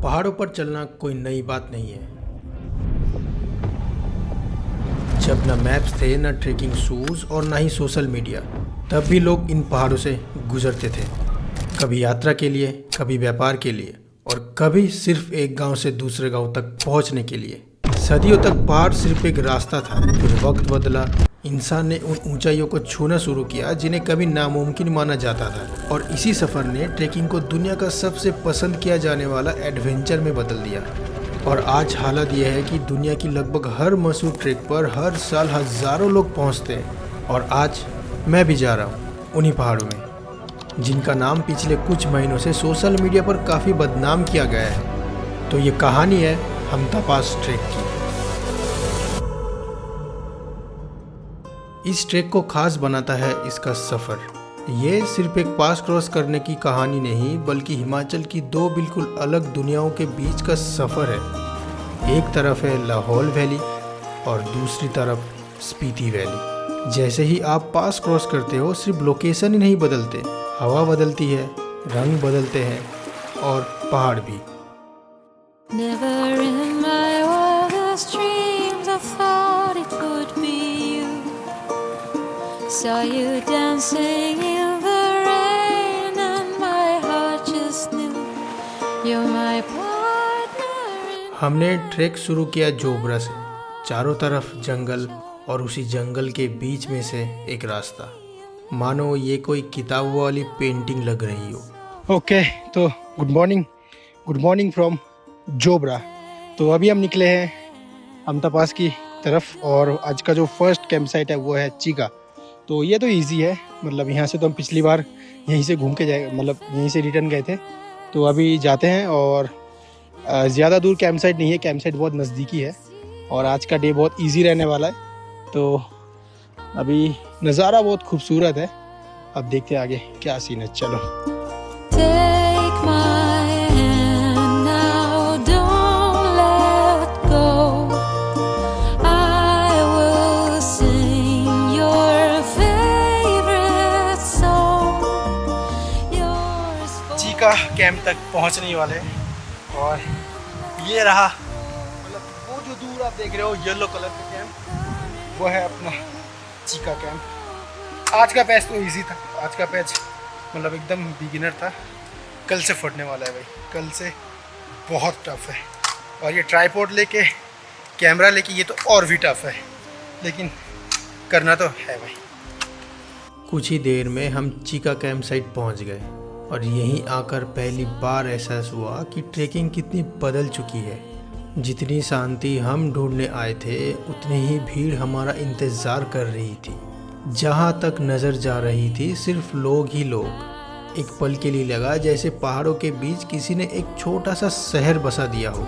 पहाड़ों पर चलना कोई नई बात नहीं है। जब न मैप्स थे, न ट्रेकिंग शूज़ और न ही सोशल मीडिया, तब भी लोग इन पहाड़ों से गुजरते थे। कभी यात्रा के लिए, कभी व्यापार के लिए और कभी सिर्फ एक गांव से दूसरे गांव तक पहुंचने के लिए। सदियों तक पहाड़ सिर्फ एक रास्ता था। फिर वक्त बदला, इंसान ने उन ऊंचाइयों को छूना शुरू किया जिन्हें कभी नामुमकिन माना जाता था, और इसी सफ़र ने ट्रेकिंग को दुनिया का सबसे पसंद किया जाने वाला एडवेंचर में बदल दिया। और आज हालत यह है कि दुनिया की लगभग हर मशहूर ट्रैक पर हर साल हज़ारों लोग पहुंचते हैं। और आज मैं भी जा रहा हूं उन्हीं पहाड़ों में, जिनका नाम पिछले कुछ महीनों से सोशल मीडिया पर काफ़ी बदनाम किया गया है। तो ये कहानी है हमता पास ट्रैक की। इस ट्रैक को खास बनाता है इसका सफ़र। ये सिर्फ एक पास क्रॉस करने की कहानी नहीं, बल्कि हिमाचल की दो बिल्कुल अलग दुनियाओं के बीच का सफ़र है। एक तरफ है लाहौल वैली और दूसरी तरफ स्पीति वैली। जैसे ही आप पास क्रॉस करते हो, सिर्फ लोकेशन ही नहीं बदलते, हवा बदलती है, रंग बदलते हैं और पहाड़ भी। Never in my wildest dreams I thought it would be you. Saw you dancing in the rain and my heart just knew you're my partner in... हमने ट्रैक शुरू किया जोबरा से। चारों तरफ जंगल और उसी जंगल के बीच में से एक रास्ता, मानो ये कोई किताब वाली पेंटिंग लग रही हो। ओके, तो गुड मॉर्निंग फ्रॉम जोबरा। तो अभी हम निकले हैं हमता पास की तरफ, और आज का जो फर्स्ट कैंप साइट है वो है चीका। तो ये तो इजी है, मतलब यहाँ से तो हम पिछली बार यहीं से घूम के जाए, मतलब यहीं से रिटर्न गए थे। तो अभी जाते हैं, और ज़्यादा दूर कैंप साइट नहीं है, कैंप साइट बहुत नज़दीकी है, और आज का डे बहुत इजी रहने वाला है। तो अभी नज़ारा बहुत खूबसूरत है। अब देखते हैं आगे क्या सीन है। चलो। Take my hand now, don't let go. I will sing your favorite song. Yours for... Chica camp तक पहुंचने ही वाले हैं, और ये रहा, मतलब वो जो दूर आप देख रहे हो येलो कलर का कैंप, वो है अपना चीका कैंप। आज का पैच तो इजी था, आज का पैच मतलब एकदम बिगिनर था। कल से फटने वाला है भाई, कल से बहुत टफ है। और ये ट्राइपॉड लेके, कैमरा लेके, ये तो और भी टफ है, लेकिन करना तो है भाई। कुछ ही देर में हम चीका कैंप साइट पहुंच गए, और यहीं आकर पहली बार एहसास हुआ कि ट्रैकिंग कितनी बदल चुकी है। जितनी शांति हम ढूंढने आए थे, उतनी ही भीड़ हमारा इंतज़ार कर रही थी। जहाँ तक नज़र जा रही थी, सिर्फ लोग ही लोग। एक पल के लिए लगा जैसे पहाड़ों के बीच किसी ने एक छोटा सा शहर बसा दिया हो।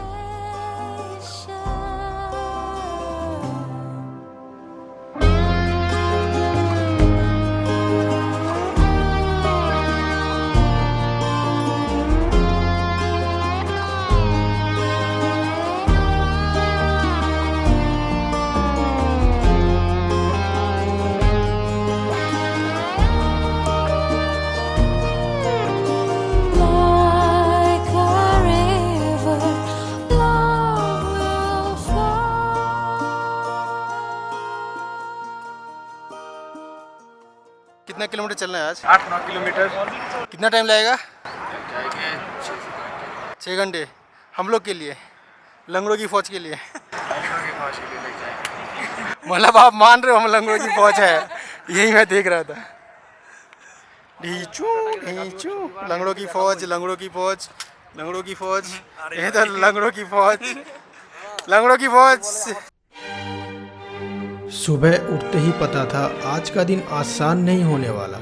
Like a river, love will flow. कितना किलोमीटर चलना है आज? 8-9 किलोमीटर। कितना टाइम लगेगा? 6 घंटे हम लोग के लिए, लंगड़ों की फौज के लिए। मतलब आप मान रहे हो हम लंगड़ों की फौज है? यही मैं देख रहा था। ढीचू ढीचू, लंगड़ों की फौज, लंगड़ों की फौज, लंगड़ों की फौज, ये तो लंगड़ों की फौज, लंगड़ों की फौज। सुबह उठते ही पता था आज का दिन आसान नहीं होने वाला,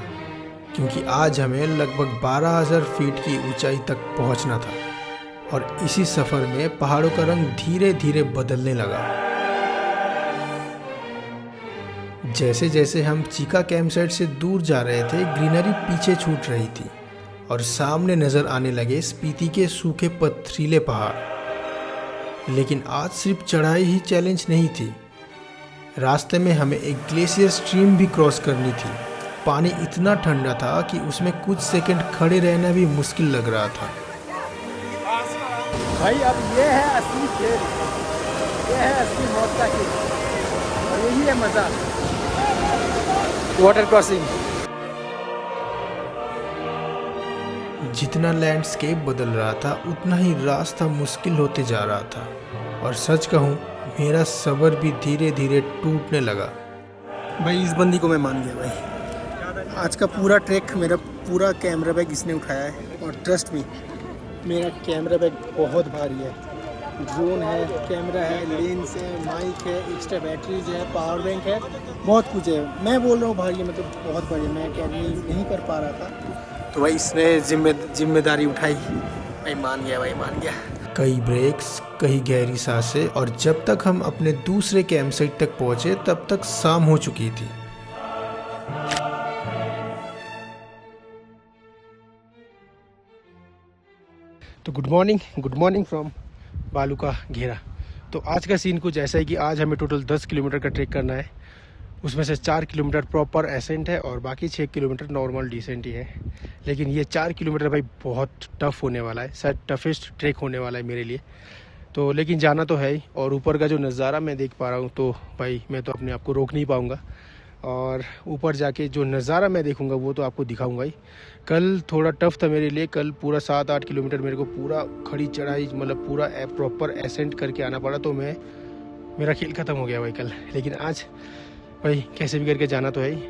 क्योंकि आज हमें लगभग 12,000 फीट की ऊंचाई तक पहुंचना था। और इसी सफ़र में पहाड़ों का रंग धीरे धीरे बदलने लगा। जैसे जैसे हम चीका कैंप साइट से दूर जा रहे थे, ग्रीनरी पीछे छूट रही थी, और सामने नज़र आने लगे स्पीति के सूखे पथरीले पहाड़। लेकिन आज सिर्फ चढ़ाई ही चैलेंज नहीं थी। रास्ते में हमें एक ग्लेशियर स्ट्रीम भी क्रॉस करनी थी। पानी इतना ठंडा था कि उसमें कुछ सेकंड खड़े रहना भी मुश्किल लग रहा था। भाई अब ये है असली खेल, ये है असली मौत का खेल और यही है मज़ा, वाटर क्रॉसिंग। जितना लैंडस्केप बदल रहा था उतना ही रास्ता मुश्किल होते जा रहा था और सच कहूँ मेरा सब्र भी धीरे धीरे टूटने लगा। भाई इस बंदी को मैं मान गया भाई। आज का पूरा ट्रैक मेरा पूरा कैमरा बैग इसने उठाया है और ट्रस्ट मी मेरा कैमरा बैग बहुत भारी है। ड्रोन है, कैमरा है, लेंस है, माइक है, एक्स्ट्रा बैटरीज है, पावर बैंक है, बहुत कुछ है। मैं बोल रहा हूँ भारी है, मतलब बहुत भारी है, मैं कैरी नहीं कर पा रहा था। तो भाई इसने जिम्मेदारी उठाई, भाई मान गया, भाई मान गया। कई ब्रेक्स, कई गहरी सांसें और जब तक हम अपने दूसरे कैंप साइट तक पहुंचे तब तक शाम हो चुकी थी। तो गुड मॉर्निंग फ्रॉम बालू का घेरा। तो आज का सीन कुछ ऐसा है कि आज हमें टोटल 10 किलोमीटर का ट्रैक करना है। उसमें से 4 किलोमीटर प्रॉपर एसेंट है और बाकी 6 किलोमीटर नॉर्मल डिसेंट ही है। लेकिन ये 4 किलोमीटर भाई बहुत टफ़ होने वाला है, शायद टफेस्ट ट्रैक होने वाला है मेरे लिए। तो लेकिन जाना तो है ही और ऊपर का जो नज़ारा मैं देख पा रहा हूँ तो भाई मैं तो अपने आप को रोक नहीं पाऊँगा और ऊपर जाके जो नज़ारा मैं देखूँगा वो तो आपको दिखाऊँगा ही। कल थोड़ा टफ़ था मेरे लिए, कल पूरा 7-8 किलोमीटर मेरे को पूरा खड़ी चढ़ाई, मतलब पूरा प्रॉपर एसेंट करके आना पड़ा, तो मेरा खेल ख़त्म हो गया भाई कल। लेकिन आज भाई कैसे भी करके जाना तो है ही।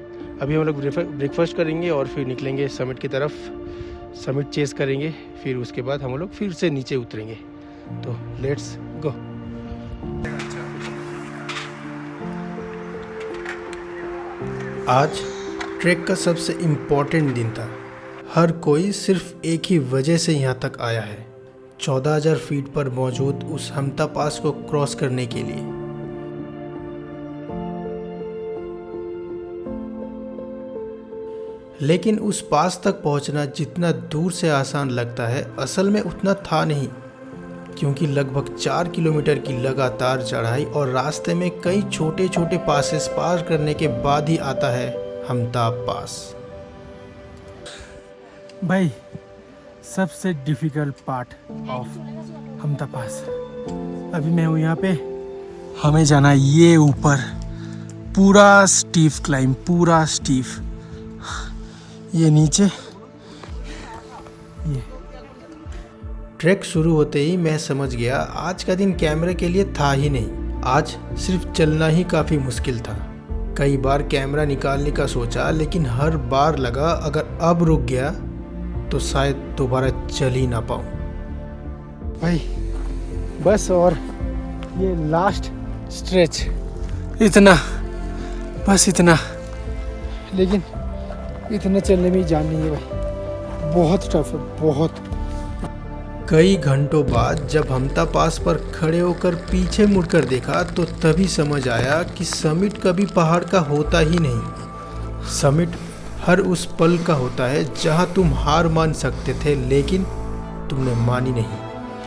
अभी हम लोग ब्रेकफास्ट करेंगे और फिर निकलेंगे समिट की तरफ, समिट चेस करेंगे, फिर उसके बाद हम लोग फिर से नीचे उतरेंगे। तो लेट्स गो। आज ट्रैक का सबसे इम्पोर्टेंट दिन था। हर कोई सिर्फ एक ही वजह से यहाँ तक आया है, 14,000 फीट पर मौजूद उस हमता पास को क्रॉस करने के लिए। लेकिन उस पास तक पहुंचना जितना दूर से आसान लगता है असल में उतना था नहीं, क्योंकि लगभग 4 किलोमीटर की लगातार चढ़ाई और रास्ते में कई छोटे छोटे पासेस पार करने के बाद ही आता है हमता पास। भाई सबसे डिफ़िकल्ट पार्ट ऑफ हमता पास, अभी मैं हूँ यहाँ पे। हमें जाना ये ऊपर, पूरा स्टीफ क्लाइंब, पूरा स्टीफ। ये नीचे, ये ट्रैक शुरू होते ही मैं समझ गया आज का दिन कैमरे के लिए था ही नहीं। आज सिर्फ चलना ही काफ़ी मुश्किल था। कई बार कैमरा निकालने का सोचा, लेकिन हर बार लगा अगर अब रुक गया तो शायद दोबारा चल ही ना पाऊँ। भाई बस और ये लास्ट स्ट्रेच, इतना, बस इतना। लेकिन इतना चलने में जान नहीं है भाई, बहुत टफ है, बहुत। कई घंटों बाद जब हमता पास पर खड़े होकर पीछे मुड़कर देखा तो तभी समझ आया कि समिट कभी पहाड़ का होता ही नहीं। समिट हर उस पल का होता है जहां तुम हार मान सकते थे लेकिन तुमने मानी नहीं।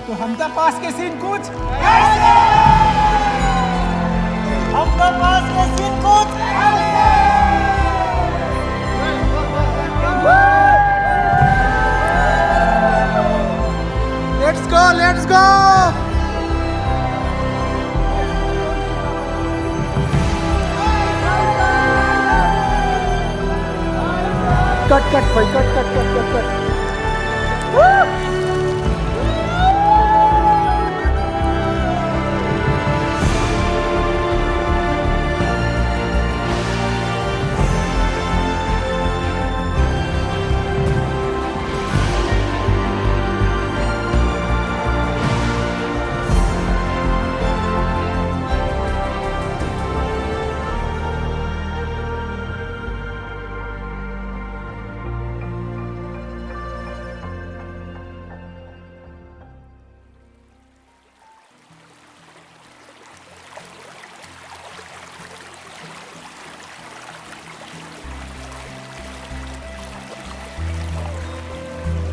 तो हमता पास के सीन कुछ हमता पास के सीन कुछ Let's go! Cut, भाई, cut.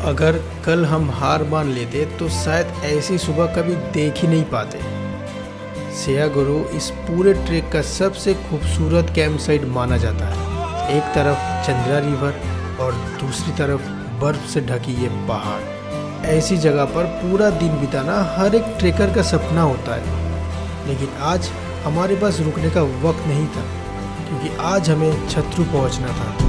अगर कल हम हार मान लेते तो शायद ऐसी सुबह कभी देख ही नहीं पाते। सियागुरु इस पूरे ट्रैक का सबसे खूबसूरत कैंप साइट माना जाता है। एक तरफ चंद्रा रिवर और दूसरी तरफ बर्फ से ढकी ये पहाड़। ऐसी जगह पर पूरा दिन बिताना हर एक ट्रेकर का सपना होता है, लेकिन आज हमारे पास रुकने का वक्त नहीं था, क्योंकि आज हमें छतरू पहुंचना था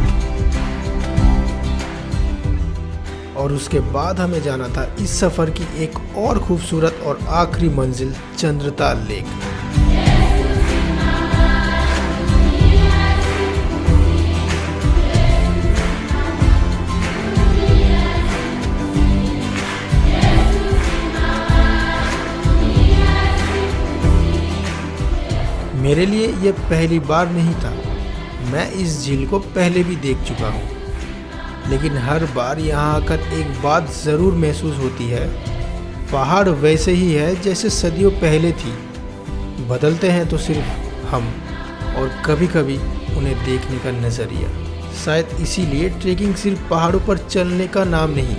और उसके बाद हमें जाना था इस सफ़र की एक और खूबसूरत और आखिरी मंजिल, चंद्रताल लेक। मेरे लिए ये पहली बार नहीं था, मैं इस झील को पहले भी देख चुका हूँ, लेकिन हर बार यहाँ आकर एक बात ज़रूर महसूस होती है, पहाड़ वैसे ही है जैसे सदियों पहले थी, बदलते हैं तो सिर्फ हम और कभी कभी उन्हें देखने का नज़रिया। शायद इसीलिए ट्रेकिंग सिर्फ पहाड़ों पर चलने का नाम नहीं,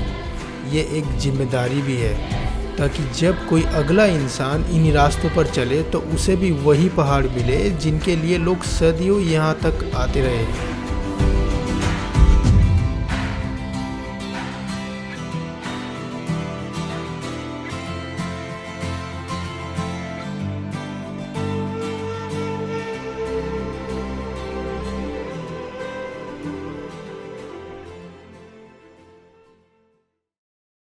ये एक जिम्मेदारी भी है, ताकि जब कोई अगला इंसान इन रास्तों पर चले तो उसे भी वही पहाड़ मिले जिनके लिए लोग सदियों यहाँ तक आते रहे।